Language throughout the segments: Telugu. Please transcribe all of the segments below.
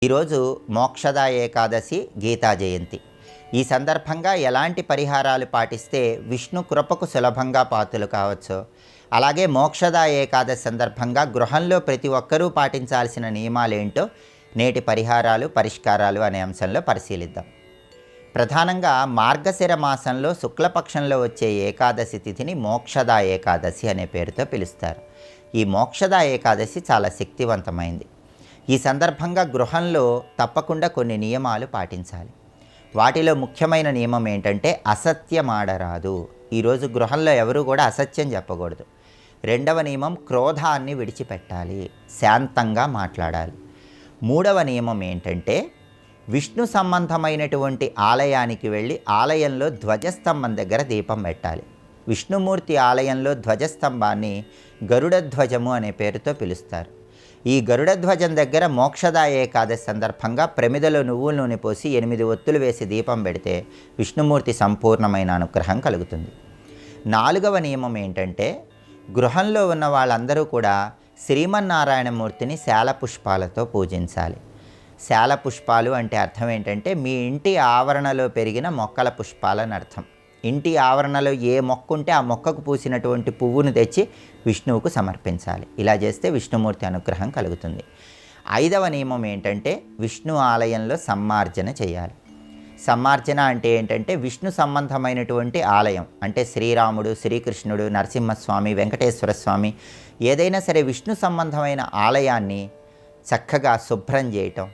ఈరోజు మోక్షద ఏకాదశి గీతా జయంతి. ఈ సందర్భంగా ఎలాంటి పరిహారాలు పాటిస్తే విష్ణు కృపకు సులభంగా పాత్రలు కావచ్చు, అలాగే మోక్షద ఏకాదశి సందర్భంగా గృహంలో ప్రతి ఒక్కరూ పాటించాల్సిన నియమాలేంటో నేటి పరిష్కారాలు అనే అంశంలో పరిశీలిద్దాం. ప్రధానంగా మార్గశిర మాసంలో శుక్లపక్షంలో వచ్చే ఏకాదశి తిథిని మోక్షద ఏకాదశి అనే పేరుతో పిలుస్తారు. ఈ మోక్షద ఏకాదశి చాలా శక్తివంతమైంది. ఈ సందర్భంగా గృహంలో తప్పకుండా కొన్ని నియమాలు పాటించాలి. వాటిలో ముఖ్యమైన నియమం ఏంటంటే అసత్యమాడరాదు. ఈరోజు గృహంలో ఎవరు కూడా అసత్యం చెప్పకూడదు. రెండవ నియమం క్రోధాన్ని విడిచిపెట్టాలి, శాంతంగా మాట్లాడాలి. మూడవ నియమం ఏంటంటే విష్ణు సంబంధమైనటువంటి ఆలయానికి వెళ్ళి ఆలయంలో ధ్వజస్తంభం దగ్గర దీపం పెట్టాలి. విష్ణుమూర్తి ఆలయంలో ధ్వజస్తంభాన్ని గరుడ ధ్వజము అనే పేరుతో పిలుస్తారు. ఈ గరుడ ధ్వజం దగ్గర మోక్షద ఏకాదశి సందర్భంగా ప్రమిదలో నువ్వుల నూనె పోసి 8 ఒత్తులు వేసి దీపం పెడితే విష్ణుమూర్తి సంపూర్ణమైన అనుగ్రహం కలుగుతుంది. నాలుగవ నియమం ఏంటంటే గృహంలో ఉన్న వాళ్ళందరూ కూడా శ్రీమన్నారాయణమూర్తిని శాల పుష్పాలతో పూజించాలి. శాల పుష్పాలు అంటే అర్థం ఏంటంటే మీ ఇంటి ఆవరణలో పెరిగిన మొక్కల పుష్పాలని అర్థం. ఇంటి ఆవరణలో ఏ మొక్క ఉంటే ఆ మొక్కకు పూసినటువంటి పువ్వును తెచ్చి విష్ణువుకు సమర్పించాలి. ఇలా చేస్తే విష్ణుమూర్తి అనుగ్రహం కలుగుతుంది. ఐదవ నియమం ఏంటంటే విష్ణు ఆలయంలో సమ్మార్జన చేయాలి. సమ్మార్జన అంటే ఏంటంటే విష్ణు సంబంధమైనటువంటి ఆలయం అంటే శ్రీరాముడు, శ్రీకృష్ణుడు, నరసింహస్వామి, వెంకటేశ్వర స్వామి, ఏదైనా సరే విష్ణు సంబంధమైన ఆలయాన్ని చక్కగా శుభ్రం చేయటం,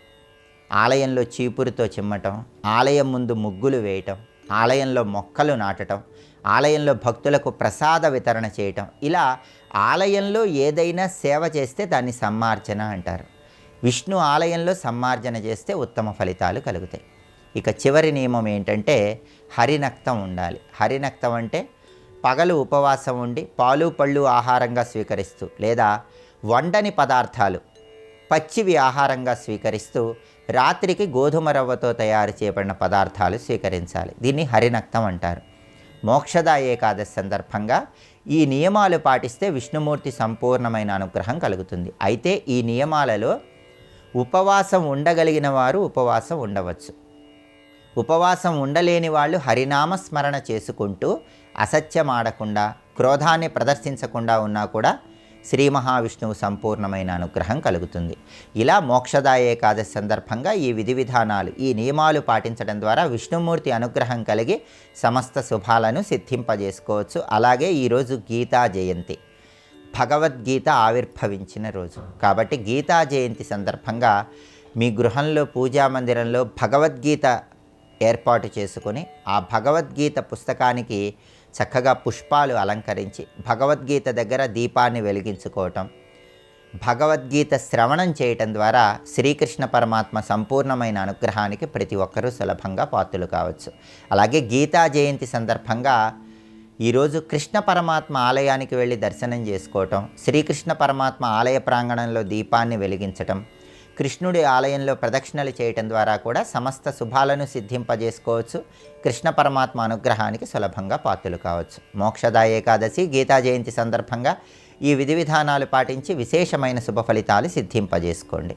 ఆలయంలో చీపురుతో చిమ్మటం, ఆలయం ముందు ముగ్గులు వేయటం, ఆలయంలో మొక్కలు నాటడం, ఆలయంలో భక్తులకు ప్రసాద వితరణ చేయటం, ఇలా ఆలయంలో ఏదైనా సేవ చేస్తే దాన్ని సమ్మార్జన అంటారు. విష్ణు ఆలయంలో సమ్మార్జన చేస్తే ఉత్తమ ఫలితాలు కలుగుతాయి. ఇక చివరి నియమం ఏంటంటే హరినక్తం ఉండాలి. హరినక్తం అంటే పగలు ఉపవాసం ఉండి పాలు పళ్ళు ఆహారంగా స్వీకరిస్తూ లేదా వండని పదార్థాలు పచ్చివి ఆహారంగా స్వీకరిస్తూ రాత్రికి గోధుమ రవ్వతో తయారు చేయబడిన పదార్థాలు స్వీకరించాలి. దీన్ని హరినక్తం అంటారు. మోక్షద ఏకాదశి సందర్భంగా ఈ నియమాలు పాటిస్తే విష్ణుమూర్తి సంపూర్ణమైన అనుగ్రహం కలుగుతుంది. అయితే ఈ నియమాలలో ఉపవాసం ఉండగలిగిన వారు ఉపవాసం ఉండవచ్చు. ఉపవాసం ఉండలేని వాళ్ళు హరినామస్మరణ చేసుకుంటూ అసత్యమాడకుండా క్రోధాన్ని ప్రదర్శించకుండా ఉన్నా కూడా శ్రీ మహావిష్ణువు సంపూర్ణమైన అనుగ్రహం కలుగుతుంది. ఇలా మోక్షద ఏకాదశి సందర్భంగా ఈ విధి విధానాలు, ఈ నియమాలు పాటించడం ద్వారా విష్ణుమూర్తి అనుగ్రహం కలిగి సమస్త శుభాలను సిద్ధింపజేసుకోవచ్చు. అలాగే ఈరోజు గీతా జయంతి, భగవద్గీత ఆవిర్భవించిన రోజు కాబట్టి గీతా జయంతి సందర్భంగా మీ గృహంలో పూజా మందిరంలో భగవద్గీత ఏర్పాటు చేసుకొని ఆ భగవద్గీత పుస్తకానికి చక్కగా పుష్పాలు అలంకరించి భగవద్గీత దగ్గర దీపాన్ని వెలిగించుకోవటం, భగవద్గీత శ్రవణం చేయటం ద్వారా శ్రీకృష్ణ పరమాత్మ సంపూర్ణమైన అనుగ్రహానికి ప్రతి ఒక్కరూ సులభంగా పాత్రలు కావచ్చు. అలాగే గీతా జయంతి సందర్భంగా ఈరోజు కృష్ణ పరమాత్మ ఆలయానికి వెళ్ళి దర్శనం చేసుకోవటం, శ్రీకృష్ణ పరమాత్మ ఆలయ ప్రాంగణంలో దీపాన్ని వెలిగించటం, కృష్ణుడి ఆలయంలో ప్రదక్షిణలు చేయటం ద్వారా కూడా సమస్త శుభాలను సిద్ధింపజేసుకోవచ్చు. కృష్ణ పరమాత్మ అనుగ్రహానికి సులభంగా పాత్రలు కావచ్చు. మోక్షద ఏకాదశి గీతా జయంతి సందర్భంగా ఈ విధి విధానాలు పాటించి విశేషమైన శుభ ఫలితాలు సిద్ధింపజేసుకోండి.